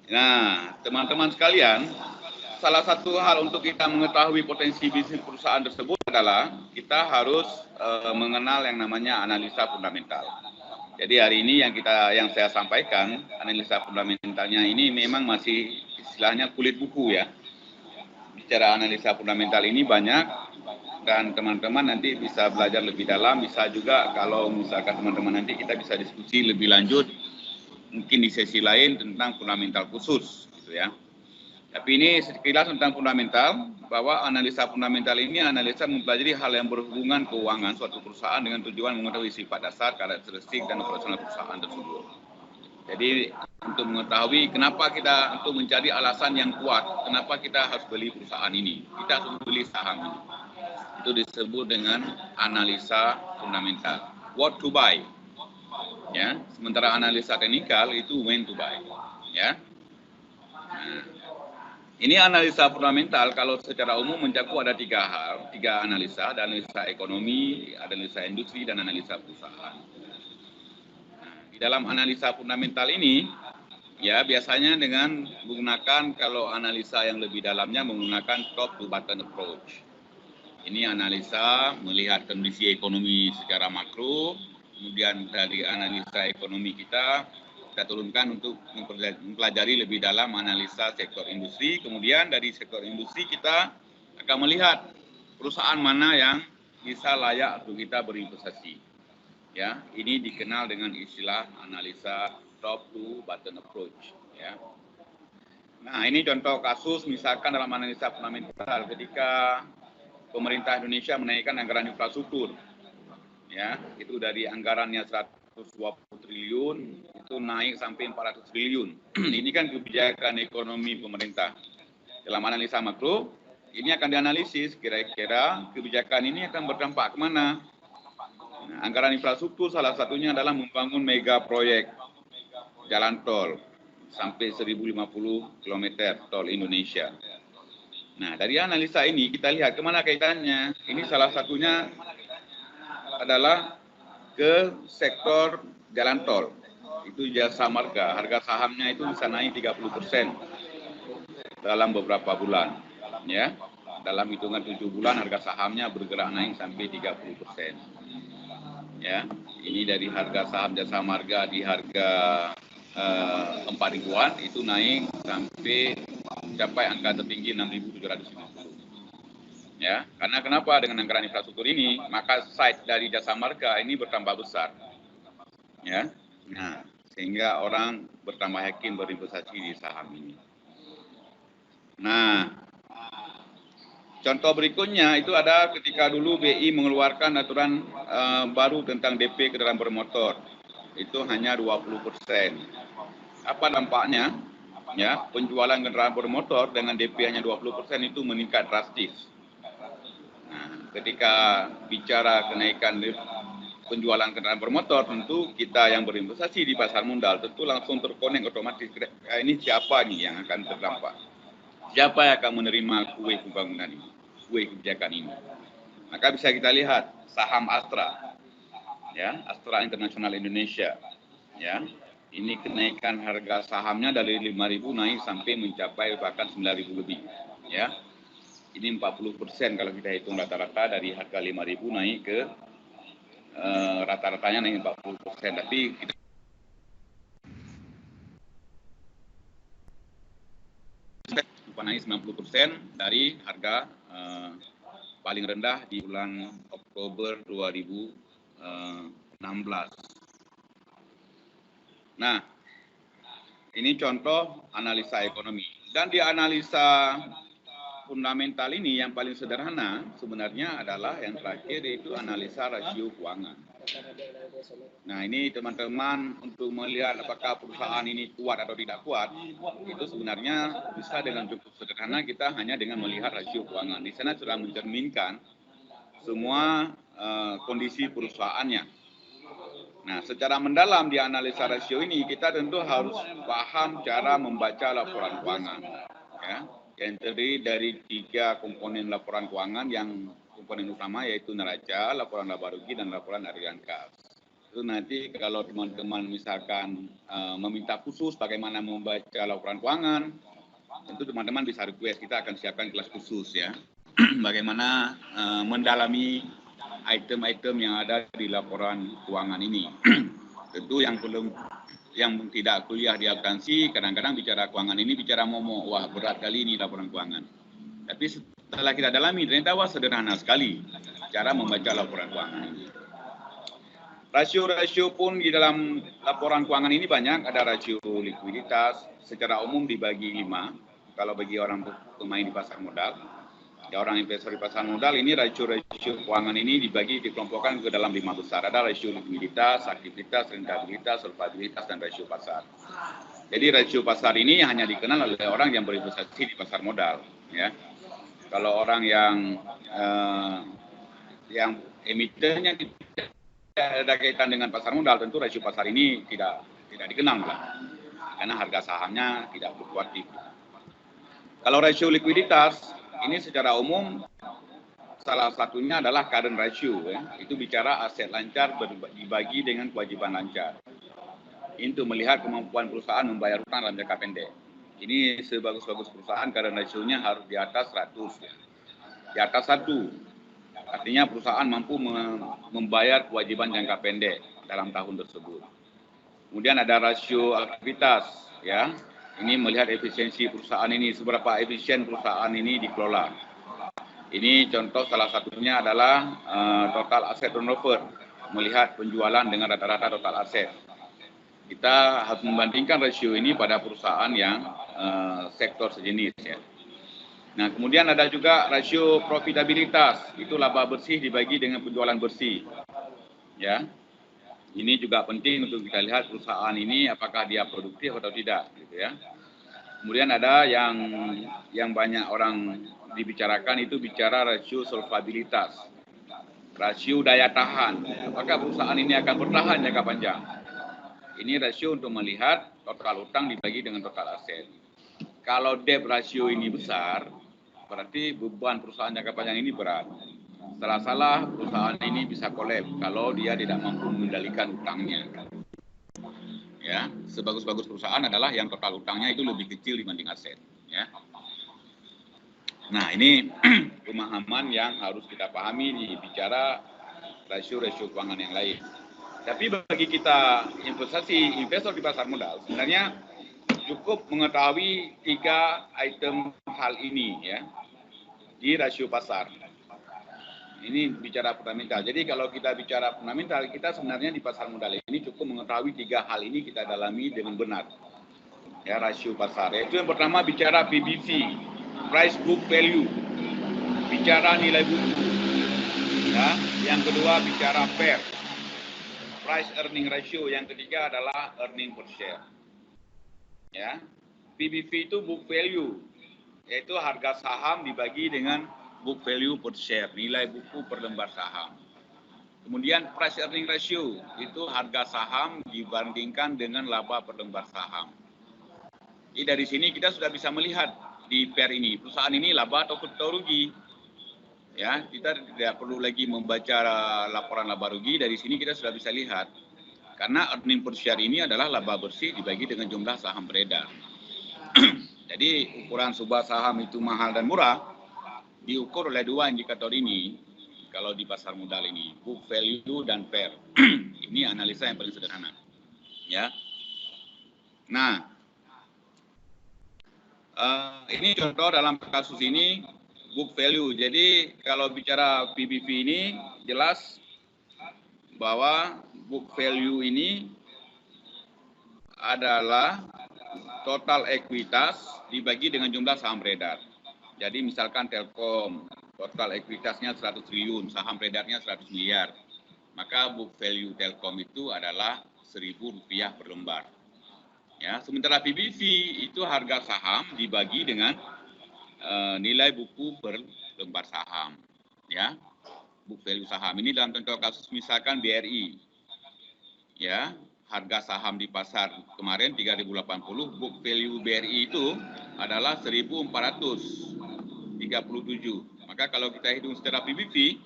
Nah, teman-teman sekalian, salah satu hal untuk kita mengetahui potensi bisnis perusahaan tersebut adalah kita harus mengenal yang namanya analisa fundamental. Jadi hari ini yang saya sampaikan, analisa fundamentalnya ini memang masih istilahnya kulit buku ya. Bicara analisa fundamental ini banyak, dan teman-teman nanti bisa belajar lebih dalam, bisa juga kalau misalkan teman-teman nanti kita bisa diskusi lebih lanjut, mungkin di sesi lain tentang fundamental khusus, gitu ya. Tapi ini sekilas tentang fundamental, bahwa analisa fundamental ini analisa mempelajari hal yang berhubungan keuangan suatu perusahaan dengan tujuan mengetahui sifat dasar, karakteristik, dan operasional perusahaan tersebut. Jadi untuk mengetahui kenapa kita untuk mencari alasan yang kuat, kenapa kita harus beli perusahaan ini, kita harus beli saham ini. Itu disebut dengan analisa fundamental. What to buy, ya. Sementara analisa teknikal itu when to buy, ya. Nah, ini analisa fundamental kalau secara umum mencakup ada tiga analisa, ada analisa ekonomi, analisa industri, dan analisa perusahaan. Nah, di dalam analisa fundamental ini, ya biasanya dengan menggunakan, kalau analisa yang lebih dalamnya menggunakan top to bottom approach. Ini analisa melihat kondisi ekonomi secara makro, kemudian dari analisa ekonomi kita turunkan untuk mempelajari lebih dalam analisa sektor industri, kemudian dari sektor industri kita akan melihat perusahaan mana yang bisa layak untuk kita berinvestasi. Ya, ini dikenal dengan istilah analisa top to bottom approach, ya. Nah, ini contoh kasus misalkan dalam analisa fundamental ketika pemerintah Indonesia menaikkan anggaran infrastruktur, ya, itu dari anggarannya 120 triliun itu naik sampai 400 triliun. Ini kan kebijakan ekonomi pemerintah. Dalam analisa makro, ini akan dianalisis kira-kira kebijakan ini akan berdampak kemana. Nah, anggaran infrastruktur salah satunya adalah membangun mega proyek jalan tol sampai 1050 km tol Indonesia. Nah, dari analisa ini kita lihat kemana kaitannya. Ini salah satunya adalah ke sektor jalan tol. Itu jasa marga, harga sahamnya itu bisa naik 30% dalam beberapa bulan. Ya, dalam hitungan 7 bulan harga sahamnya bergerak naik sampai 30%. Ya, ini dari harga saham jasa marga di harga 4 ribuan itu naik sampai mencapai angka tertinggi 6.750. Ya, karena kenapa dengan anggaran infrastruktur ini, maka site dari jasa marga ini bertambah besar. Ya. Nah, sehingga orang bertambah yakin berinvestasi di saham ini. Nah, contoh berikutnya itu ada ketika dulu BI mengeluarkan aturan baru tentang DP kendaraan bermotor. Itu hanya 20%. Apa dampaknya? Ya, penjualan kendaraan bermotor dengan DP hanya 20% itu meningkat drastis. Nah, ketika bicara kenaikan penjualan kendaraan bermotor, tentu kita yang berinvestasi di pasar modal tentu langsung terkonek otomatis. Ini siapa nih yang akan terdampak? Siapa yang akan menerima kue pembangunan ini, kue kebijakan ini? Maka bisa kita lihat saham Astra, ya, Astra International Indonesia, ya, ini kenaikan harga sahamnya dari 5.000 naik sampai mencapai bahkan 9.000 lebih, ya. Ini 40% kalau kita hitung rata-rata dari harga 5.000 naik ke rata-ratanya naik 40%. Tapi kita naik 90% dari harga paling rendah di bulan Oktober 2016. Nah, ini contoh analisa ekonomi. Dan di analisa fundamental ini yang paling sederhana sebenarnya adalah yang terakhir, yaitu analisa rasio keuangan. Nah, ini teman-teman untuk melihat apakah perusahaan ini kuat atau tidak kuat, itu sebenarnya bisa dengan cukup sederhana, kita hanya dengan melihat rasio keuangan. Di sana sudah mencerminkan semua kondisi perusahaannya. Nah, secara mendalam di analisa rasio ini kita tentu harus paham cara membaca laporan keuangan, ya, yang terdiri dari 3 komponen laporan keuangan. Yang komponen utama yaitu neraca, laporan laba rugi, dan laporan harian kas. Itu nanti kalau teman-teman misalkan meminta khusus bagaimana membaca laporan keuangan, tentu teman-teman bisa request, kita akan siapkan kelas khusus ya. Bagaimana mendalami item-item yang ada di laporan keuangan ini. Tentu yang tidak kuliah di akuntansi, kadang-kadang bicara keuangan ini bicara momo, wah berat kali ini laporan keuangan. Tapi setelah kita dalami, ternyata wah sederhana sekali cara membaca laporan keuangan ini. Rasio-rasio pun di dalam laporan keuangan ini banyak, ada rasio likuiditas, secara umum dibagi 5, kalau bagi orang pemain di pasar modal. Ya, orang investor di pasar modal ini rasio-rasio keuangan ini dikelompokkan ke dalam 5 besar. Ada rasio likuiditas, aktivitas, rentabilitas, solvabilitas, dan rasio pasar. Jadi rasio pasar ini hanya dikenal oleh orang yang berinvestasi di pasar modal. Ya, kalau orang yang emitennya tidak ada kaitan dengan pasar modal, tentu rasio pasar ini tidak dikenal lah, karena harga sahamnya tidak fluktuatif. Kalau rasio likuiditas ini secara umum salah satunya adalah current ratio, ya. Itu bicara aset lancar dibagi dengan kewajiban lancar. Itu melihat kemampuan perusahaan membayar hutang dalam jangka pendek. Ini sebagus-bagus perusahaan current ratio-nya harus di atas 100, ya. Di atas 1. Artinya perusahaan mampu membayar kewajiban jangka pendek dalam tahun tersebut. Kemudian ada rasio aktivitas, ya. Ini melihat efisiensi perusahaan ini, seberapa efisien perusahaan ini dikelola. Ini contoh salah satunya adalah total asset turnover, melihat penjualan dengan rata-rata total aset. Kita harus membandingkan rasio ini pada perusahaan yang sektor sejenis, ya. Nah, kemudian ada juga rasio profitabilitas, itu laba bersih dibagi dengan penjualan bersih, ya. Ini juga penting untuk kita lihat perusahaan ini apakah dia produktif atau tidak, gitu ya. Kemudian ada yang banyak orang dibicarakan, itu bicara rasio solvabilitas, rasio daya tahan. Apakah perusahaan ini akan bertahan jangka panjang? Ini rasio untuk melihat total utang dibagi dengan total aset. Kalau debt rasio ini besar, berarti beban perusahaan jangka panjang ini berat. Salah-salah perusahaan ini bisa kolaps kalau dia tidak mampu mengendalikan utangnya. Ya, sebagus-bagus perusahaan adalah yang total utangnya itu lebih kecil dibanding aset. Ya. Nah, ini pemahaman yang harus kita pahami di bicara rasio-rasio keuangan yang lain. Tapi bagi kita investor di pasar modal, sebenarnya cukup mengetahui 3 item hal ini, ya, di rasio pasar. Ini bicara fundamental. Jadi kalau kita bicara fundamental, kita sebenarnya di pasar modal ini cukup mengetahui 3 hal ini kita dalami dengan benar. Ya, rasio pasar. Yaitu yang pertama bicara PBV, price book value. Bicara nilai buku. Ya, yang kedua bicara PER, price earning ratio. Yang ketiga adalah earning per share. Ya. PBV itu book value, yaitu harga saham dibagi dengan book value per share, nilai buku per lembar saham. Kemudian price earning ratio, itu harga saham dibandingkan dengan laba per lembar saham. Jadi dari sini kita sudah bisa melihat di PER ini, perusahaan ini laba atau rugi. Ya, kita tidak perlu lagi membaca laporan laba rugi, dari sini kita sudah bisa lihat. Karena earning per share ini adalah laba bersih dibagi dengan jumlah saham beredar. Jadi ukuran sebuah saham itu mahal dan murah diukur oleh 2 indikator ini. Kalau di pasar modal ini, book value dan PER. Ini analisa yang paling sederhana, ya. Nah, ini contoh dalam kasus ini book value. Jadi kalau bicara PBV ini jelas bahwa book value ini adalah total ekuitas dibagi dengan jumlah saham beredar. Jadi misalkan Telkom, total ekuitasnya 100 triliun, saham beredarnya 100 miliar. Maka book value Telkom itu adalah Rp1.000 per lembar. Ya, sementara PBV itu harga saham dibagi dengan nilai buku per lembar saham. Ya, book value saham ini dalam contoh kasus misalkan BRI. Ya, harga saham di pasar kemarin 3.080, book value BRI itu adalah 1.437. Maka kalau kita hitung secara PBV,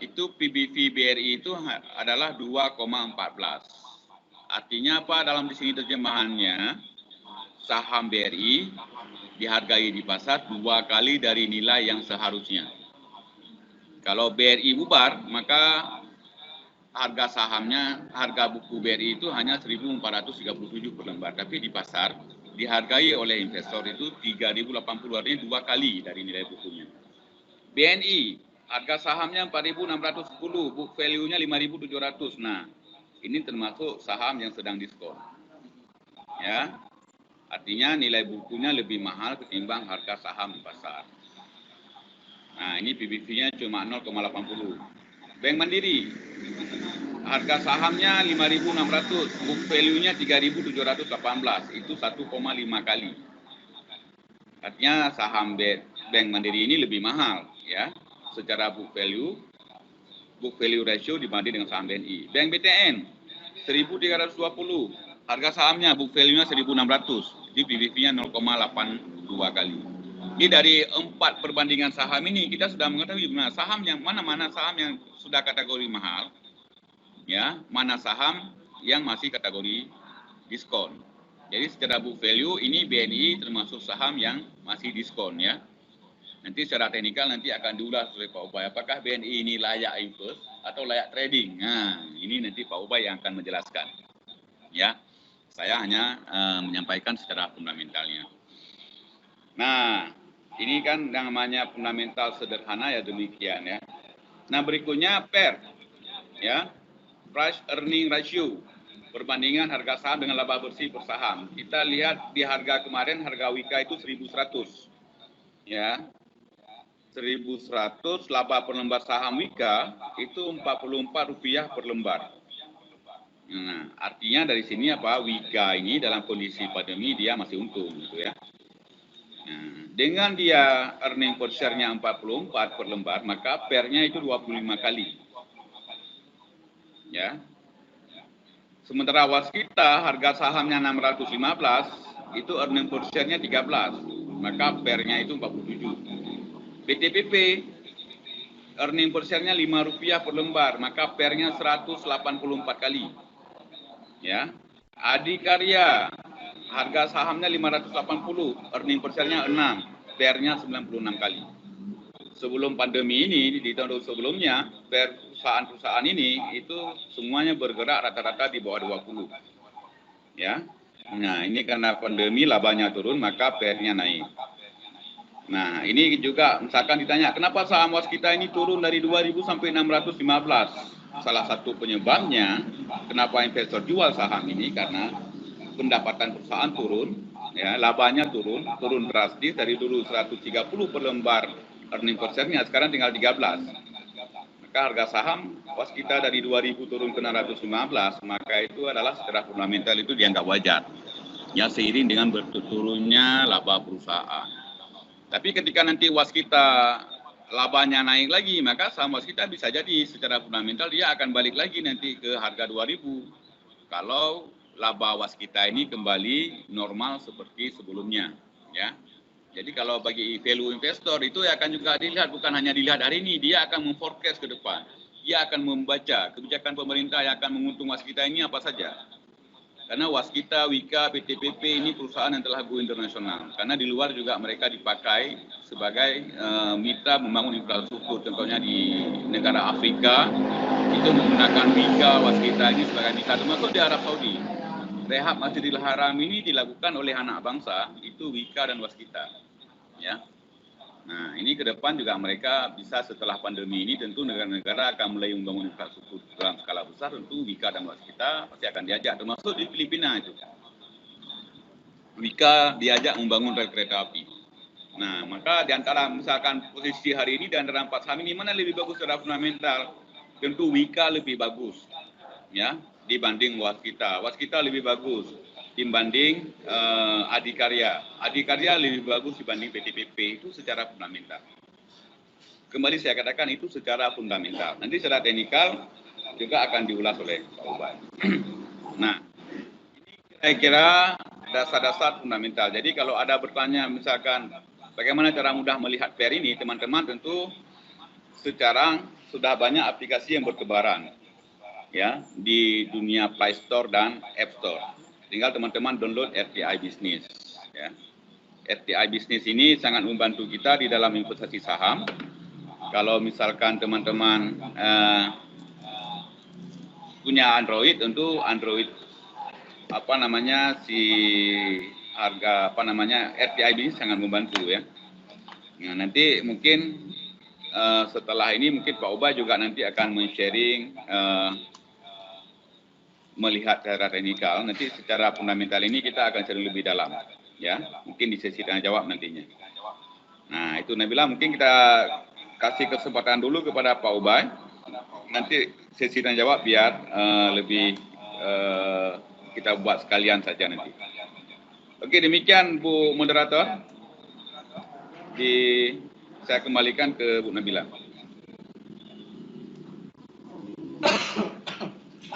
itu PBV BRI itu adalah 2,14. Artinya apa dalam di sini terjemahannya? Saham BRI dihargai di pasar 2 kali dari nilai yang seharusnya. Kalau BRI bubar, maka harga sahamnya, harga buku BRI itu hanya 1.437 per lembar. Tapi di pasar dihargai oleh investor itu 3.080, artinya 2 kali dari nilai bukunya. BNI, harga sahamnya 4.610, book value-nya 5.700. Nah, ini termasuk saham yang sedang diskon. Ya, artinya nilai bukunya lebih mahal ketimbang harga saham di pasar. Nah, ini PBV-nya cuma 0,80. Bank Mandiri, harga sahamnya 5.600, book value-nya 3.718, itu 1,5 kali. Artinya saham Bank Mandiri ini lebih mahal, ya, secara book value ratio dibanding dengan saham BNI. Bank BTN, 1.320, harga sahamnya book value-nya 1.600, jadi PBV-nya 0,82 kali. Ini dari 4 perbandingan saham ini kita sudah mengetahui saham yang mana saham yang sudah kategori mahal, ya, mana saham yang masih kategori diskon. Jadi secara book value ini BNI termasuk saham yang masih diskon, ya. Nanti secara teknikal nanti akan diulas oleh Pak Ubay apakah BNI ini layak invest atau layak trading. Nah, ini nanti Pak Ubay yang akan menjelaskan. Ya. Saya hanya menyampaikan secara fundamentalnya. Nah, ini kan yang namanya fundamental sederhana ya demikian, ya. Nah, berikutnya PER, ya, price earning ratio, perbandingan harga saham dengan laba bersih per saham. Kita lihat di harga kemarin harga Wika itu 1.100, ya, 1.100, laba per lembar saham Wika itu Rp44 per lembar. Nah, artinya dari sini apa, Wika ini dalam kondisi pandemi dia masih untung, gitu ya. Nah, dengan dia earning per share-nya 44 per lembar, maka PER-nya itu 25 kali. Ya. Sementara waskita harga sahamnya 615, itu earning per share-nya 13, maka PER-nya itu 47. BTPP earning per share-nya Rp5 per lembar, maka PER-nya 184 kali. Ya. Adikarya harga sahamnya 580, earning per share-nya 6, PER-nya 96 kali. Sebelum pandemi ini, di tahun sebelumnya, perusahaan-perusahaan ini itu semuanya bergerak rata-rata di bawah 20. Ya. Nah, ini karena pandemi labanya turun, maka PER-nya naik. Nah, ini juga misalkan ditanya, kenapa saham waskita ini turun dari 2.000 sampai 615? Salah satu penyebabnya, kenapa investor jual saham ini, karena pendapatan perusahaan turun, ya, labanya turun drastis dari dulu 130 per lembar earning per share-nya, sekarang tinggal 13. Maka harga saham waskita dari 2.000 turun ke 615, maka itu adalah secara fundamental itu dianggap wajar. Ya, seiring dengan berturunnya laba perusahaan. Tapi ketika nanti waskita labanya naik lagi, maka saham waskita bisa jadi secara fundamental dia akan balik lagi nanti ke harga 2.000. Kalau laba waskita ini kembali normal seperti sebelumnya, ya. Jadi kalau bagi value investor itu akan juga dilihat, bukan hanya dilihat hari ini, dia akan memforecast ke depan. Dia akan membaca kebijakan pemerintah yang akan menguntung waskita ini apa saja. Karena waskita, Wika, PTPP ini perusahaan yang telah go internasional. Karena di luar juga mereka dipakai sebagai mitra membangun infrastruktur. Contohnya di negara Afrika itu menggunakan Wika, waskita ini sebagai mitra, termasuk di Arab Saudi. Rehab Masjidil Haram ini dilakukan oleh anak bangsa, itu Wika dan waskita. Ya. Nah, ini ke depan juga mereka bisa setelah pandemi ini tentu negara-negara akan mulai membangun infrastruktur dalam skala besar, tentu Wika dan waskita pasti akan diajak, termasuk di Filipina itu. Wika diajak membangun rel kereta api. Nah, maka di antara misalkan posisi hari ini dan antara 4 saham ini mana lebih bagus secara fundamental? Tentu Wika lebih bagus, ya, dibanding waskita. Waskita lebih bagus dibanding Adikarya. Adikarya lebih bagus dibanding PTPP, itu secara fundamental. Kembali saya katakan itu secara fundamental. Nanti secara teknikal juga akan diulas oleh Pak Ubay. Nah, ini saya kira dasar-dasar fundamental. Jadi kalau ada bertanya misalkan bagaimana cara mudah melihat PER ini, teman-teman tentu sekarang sudah banyak aplikasi yang bertebaran ya di dunia Play Store dan App Store. Tinggal teman-teman download RTI Business ya. RTI Business ini sangat membantu kita di dalam investasi saham. Kalau misalkan teman-teman punya Android, tentu Android harga RTI Business sangat membantu ya. Nah, nanti mungkin setelah ini mungkin Pak Ubay juga nanti akan men-sharing melihat secara teknikal. Nanti secara fundamental ini kita akan cari lebih dalam ya, mungkin di sesi tanya jawab nantinya. Nah, itu Nabila, mungkin kita kasih kesempatan dulu kepada Pak Ubay. Nanti sesi tanya jawab biar lebih kita buat sekalian saja nanti. Oke, demikian Bu Moderator. Saya kembalikan ke Bu Nabila.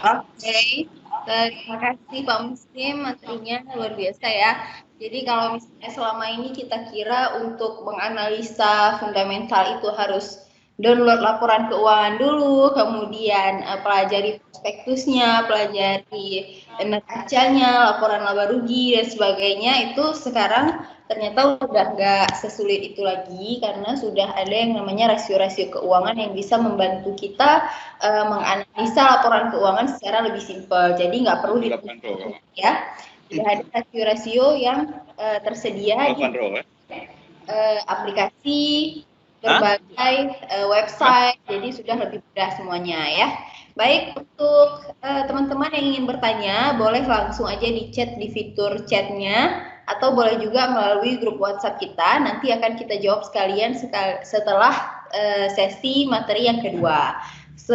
Oke, terima kasih Pak Muslim, materinya luar biasa ya. Jadi kalau misalnya selama ini kita kira untuk menganalisa fundamental itu harus download laporan keuangan dulu, kemudian pelajari prospektusnya, pelajari neracanya, laporan laba rugi dan sebagainya, itu sekarang ternyata udah nggak sesulit itu lagi karena sudah ada yang namanya rasio-rasio keuangan yang bisa membantu kita menganalisa laporan keuangan secara lebih simpel. Jadi nggak perlu ditulis ya. Sudah ada rasio-rasio yang tersedia di aplikasi berbagai website, jadi sudah lebih mudah semuanya ya. Baik, untuk teman-teman yang ingin bertanya, boleh langsung aja di chat di fitur chatnya, atau boleh juga melalui grup WhatsApp kita. Nanti akan kita jawab sekalian setelah sesi materi yang kedua.